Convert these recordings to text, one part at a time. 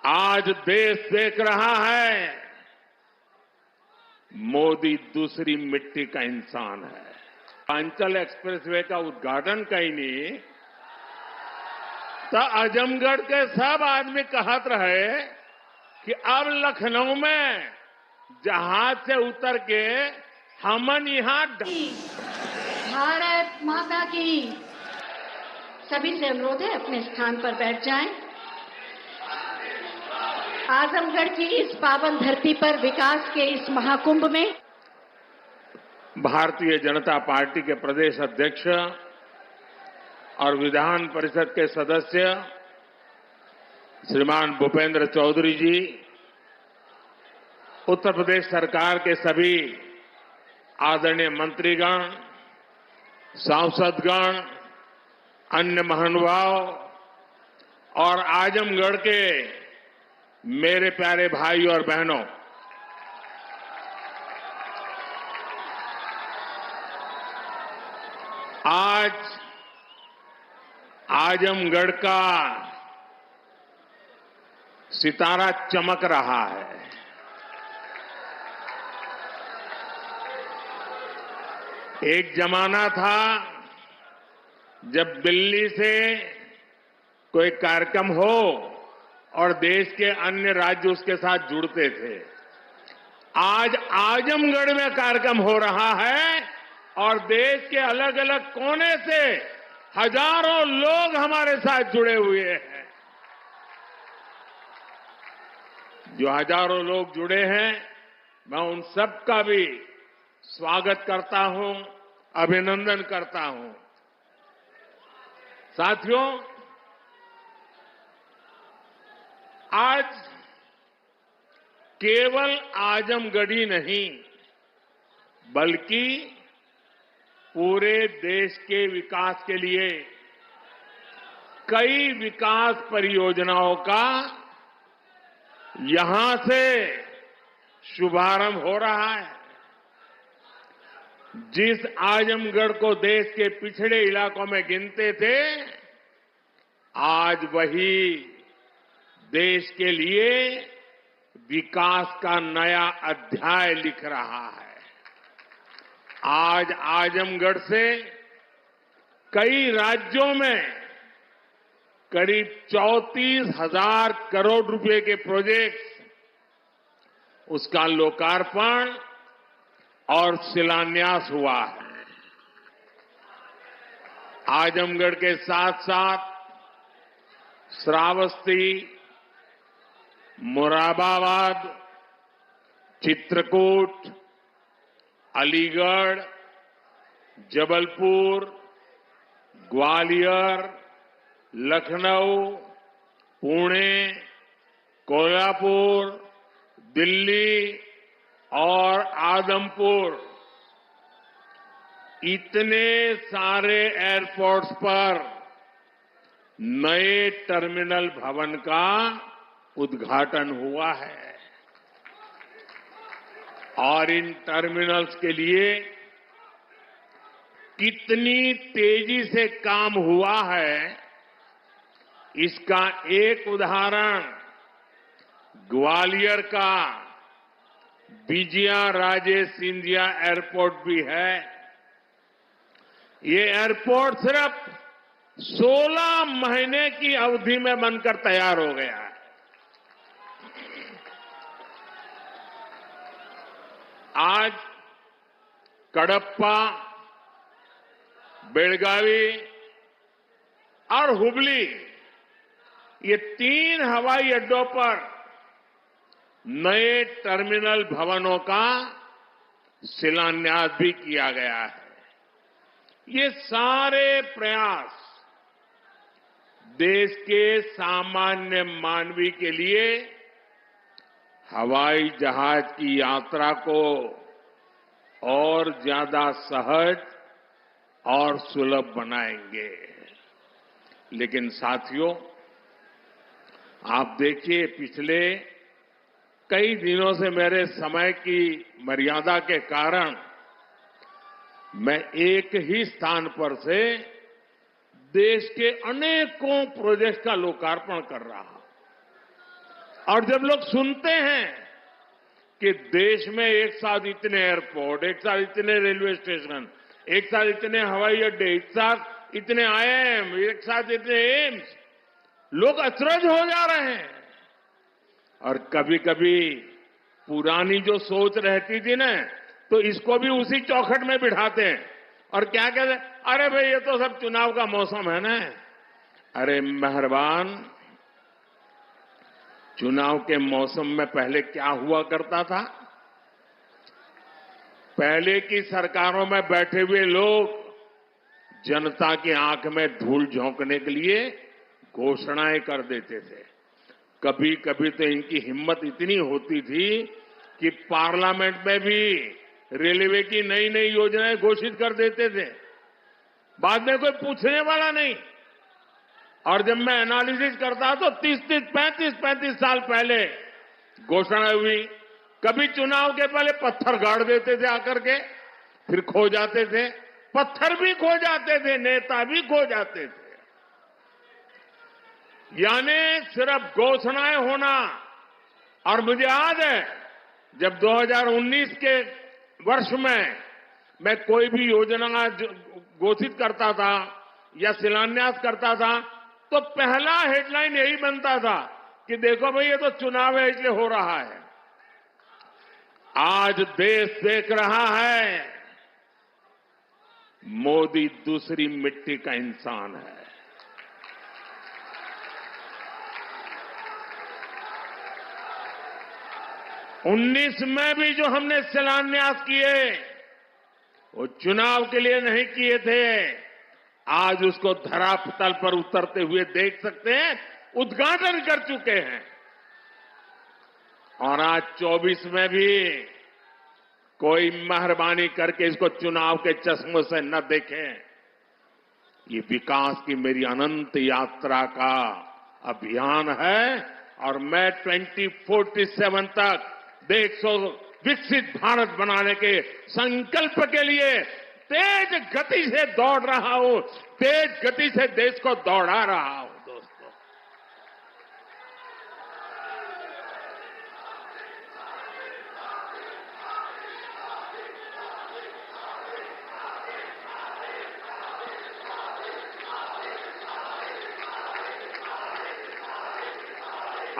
आज देश देख रहा है मोदी दूसरी मिट्टी का इंसान है। पूर्वांचल एक्सप्रेसवे का उद्घाटन कहीं नहीं तो आजमगढ़ के सब आदमी कहत रहे कि अब लखनऊ में जहाज से उतर के हमन यहां भारत माता की। सभी से अनुरोध है अपने स्थान पर बैठ जाएं। आजमगढ़ की इस पावन धरती पर विकास के इस महाकुंभ में भारतीय जनता पार्टी के प्रदेश अध्यक्ष और विधान परिषद के सदस्य श्रीमान भूपेंद्र चौधरी जी, उत्तर प्रदेश सरकार के सभी आदरणीय मंत्रीगण, सांसदगण, अन्य महानुभाव और आजमगढ़ के मेरे प्यारे भाई और बहनों, आज आजमगढ़ का सितारा चमक रहा है। एक जमाना था जब दिल्ली से कोई कार्यक्रम हो और देश के अन्य राज्य उसके साथ जुड़ते थे। आज आजमगढ़ में कार्यक्रम हो रहा है और देश के अलग अलग कोने से हजारों लोग हमारे साथ जुड़े हुए हैं। जो हजारों लोग जुड़े हैं, मैं उन सबका भी स्वागत करता हूं, अभिनंदन करता हूं। साथियों, आज केवल आजमगढ़ नहीं बल्कि पूरे देश के विकास के लिए कई विकास परियोजनाओं का यहां से शुभारंभ हो रहा है। जिस आजमगढ़ को देश के पिछड़े इलाकों में गिनते थे, आज वही देश के लिए विकास का नया अध्याय लिख रहा है। आज आजमगढ़ से कई राज्यों में करीब 34,000 करोड़ रुपए के प्रोजेक्ट्स, उसका लोकार्पण और शिलान्यास हुआ है। आजमगढ़ के साथ साथ श्रावस्ती, मुरादाबाद, चित्रकूट, अलीगढ़, जबलपुर, ग्वालियर, लखनऊ, पुणे, कोल्हापुर, दिल्ली और आदमपुर, इतने सारे एयरपोर्ट्स पर नए टर्मिनल भवन का उद्घाटन हुआ है और इन टर्मिनल्स के लिए कितनी तेजी से काम हुआ है, इसका एक उदाहरण ग्वालियर का विजया राजे सिंधिया एयरपोर्ट भी है। ये एयरपोर्ट सिर्फ 16 महीने की अवधि में बनकर तैयार हो गया है। आज कडप्पा, बेलगावी और हुबली, ये 3 हवाई अड्डों पर नए टर्मिनल भवनों का शिलान्यास भी किया गया है। ये सारे प्रयास देश के सामान्य मानवी के लिए हवाई जहाज की यात्रा को और ज्यादा सहज और सुलभ बनाएंगे। लेकिन साथियों, आप देखिए, पिछले कई दिनों से मेरे समय की मर्यादा के कारण मैं एक ही स्थान पर से देश के अनेकों प्रोजेक्ट का लोकार्पण कर रहा हूं। और जब लोग सुनते हैं कि देश में एक साथ इतने एयरपोर्ट, एक साथ इतने रेलवे स्टेशन, एक साथ इतने हवाई अड्डे, एक साथ इतने आईआईएम, एक साथ इतने एम्स, लोग अचरज हो जा रहे हैं। और कभी कभी पुरानी जो सोच रहती थी ना, तो इसको भी उसी चौखट में बिठाते हैं और क्या कहते हैं, अरे भाई ये तो सब चुनाव का मौसम है ना। अरे मेहरबान, चुनाव के मौसम में पहले क्या हुआ करता था? पहले की सरकारों में बैठे हुए लोग जनता की आंख में धूल झोंकने के लिए घोषणाएं कर देते थे। कभी कभी तो इनकी हिम्मत इतनी होती थी कि पार्लियामेंट में भी रेलवे की नई नई योजनाएं घोषित कर देते थे, बाद में कोई पूछने वाला नहीं। और जब मैं एनालिसिस करता तो 35 साल पहले घोषणा हुई। कभी चुनाव के पहले पत्थर गाड़ देते थे आकर के, फिर खो जाते थे, पत्थर भी खो जाते थे, नेता भी खो जाते थे। यानी सिर्फ घोषणाएं होना। और मुझे याद है जब 2019 के वर्ष में मैं कोई भी योजना घोषित करता था या शिलान्यास करता था, तो पहला हेडलाइन यही बनता था कि देखो भाई ये तो चुनाव है इसलिए हो रहा है। आज देश देख रहा है मोदी दूसरी मिट्टी का इंसान है। उन्नीस में भी जो हमने शिलान्यास किए वो चुनाव के लिए नहीं किए थे। आज उसको धरातल पर उतरते हुए देख सकते हैं, उद्घाटन कर चुके हैं। और आज 24 में भी कोई मेहरबानी करके इसको चुनाव के चश्मों से न देखें। ये विकास की मेरी अनंत यात्रा का अभियान है और मैं 2047 तक देश को विकसित भारत बनाने के संकल्प के लिए तेज गति से दौड़ रहा हूं, तेज गति से देश को दौड़ा रहा हूं। दोस्तों,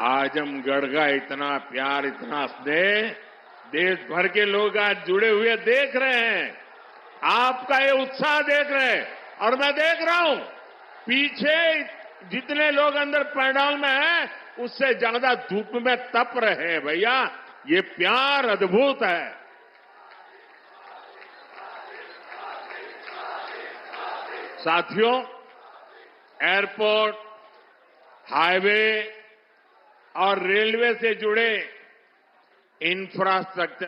आजमगढ़ का इतना प्यार, इतना स्नेह देश भर के लोग आज जुड़े हुए देख रहे हैं। आपका ये उत्साह देख रहे हैं और मैं देख रहा हूं पीछे जितने लोग अंदर पंडाल में हैं उससे ज्यादा धूप में तप रहे हैं। भैया ये प्यार अद्भुत है। साथियों, एयरपोर्ट, हाईवे और रेलवे से जुड़े इंफ्रास्ट्रक्चर